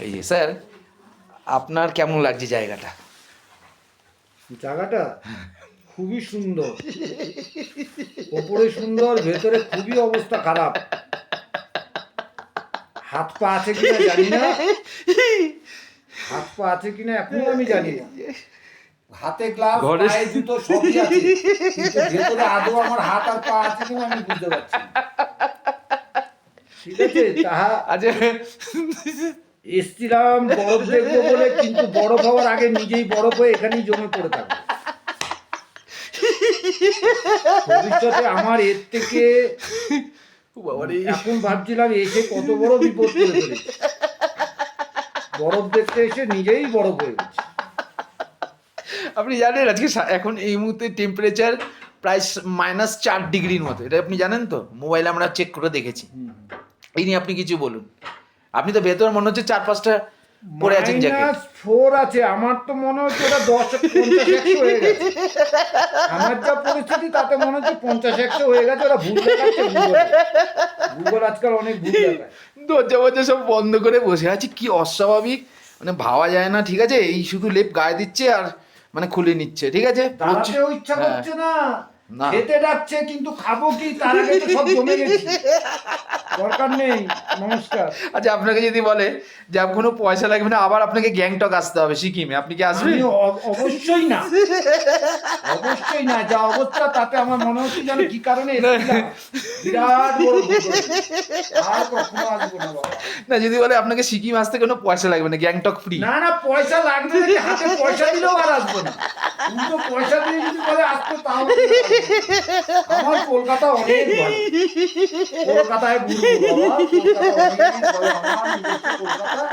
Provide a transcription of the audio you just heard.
এই যে স্যার, আপনার কেমন লাগছে জায়গাটা? জায়গাটা খুবই সুন্দর, ওপরে সুন্দর, ভেতরে খুবই অবস্থা খারাপ। হাত পা আছে কিনা জানি না, হাত পা আছে কিনা এখনো আমি জানি না। হাতে গ্লাভস, ঘরে- পায়ে জুতো সবই আছে, কিন্তু ভেতরে আদৌ আমার হাত আর পা আছে কিনা আমি বুঝতে পারছি না। ঠিক আছে, তাহা আচ্ছা, এসছিলাম বরফ দেখবো বলে, কিন্তু বরফ হওয়ার আগে নিজেই বরফ হয়ে এখানেই জমে পড়ে থাকবে। ভবিষ্যতে আমার এর থেকে বাবারে, এখন ভাবছিলাম এসে কত বড় বিপদ করে ফেলেছি। বরফ দেখতে এসে নিজেই বরফ হয়ে গেছে। আপনি জানেন আজকে এখন এই মুহূর্তে টেম্পারেচার প্রায় -4 ডিগ্রির মতো, এটা আপনি জানেন তো? মোবাইলে আমরা চেক করে দেখেছি। এই নিয়ে আপনি কিছু বলুন। আপনি তো ভেতর মনে হচ্ছে 4-5টা পরে আছেন জ্যাকেট। -4 আছে, আমার তো মনে হচ্ছে ওটা 10-50-100 হয়ে গেছে। আমার যা পরিস্থিতি তাতে মনে হচ্ছে 50-100 হয়ে গেছে। ওরা ভুল দেখাচ্ছে, গুগল আজকাল অনেক ভুল দেখায়। দরজা ফরজা সব বন্ধ করে বসে আছি, কি অস্বাভাবিক, মানে ভাবা যায় না। ঠিক আছে, এই শুধু লেপ গায়ে দিচ্ছে আর মানে খুলে নিচ্ছে। ঠিক আছে, দাঁড়াতেও ইচ্ছা হ্যাঁ। করছে না, না। খেতে ডাকছে, কিন্তু খাবো কি তার আগে তো সব জমে গেছে। দরকার নেই। নমস্কার। আচ্ছা, আপনাকে যদি বলে যে কোনো পয়সা লাগবে না, আবার আপনাকে গ্যাংটক আসতে হবে সিকিমে, আপনি কি আসবেন? আমি অবশ্যই না, অবশ্যই না। যা অবস্থা তাতে আমার মনে হচ্ছে যেন কি কারণে এসেছিলাম। বিরাট বড় ভুল করেছি। আর কখনো আসবো না বাবা। না, যদি বলে আপনাকে সিকিম আসতে কোনো পয়সা লাগবে না, গ্যাংটক ফ্রি। না না, পয়সা লাগবে নাকি? হাতে পয়সা দিলেও আর আসবো না। উল্টো পয়সা দিয়ে যদি বলে আসতে, তাও আমি আসবো না। আমার কলকাতা অনেক ভালো, কলকাতায় ঘুরবো বাবা। কলকাতা অনেক ভালো, আমার নিজস্ব কলকাতা।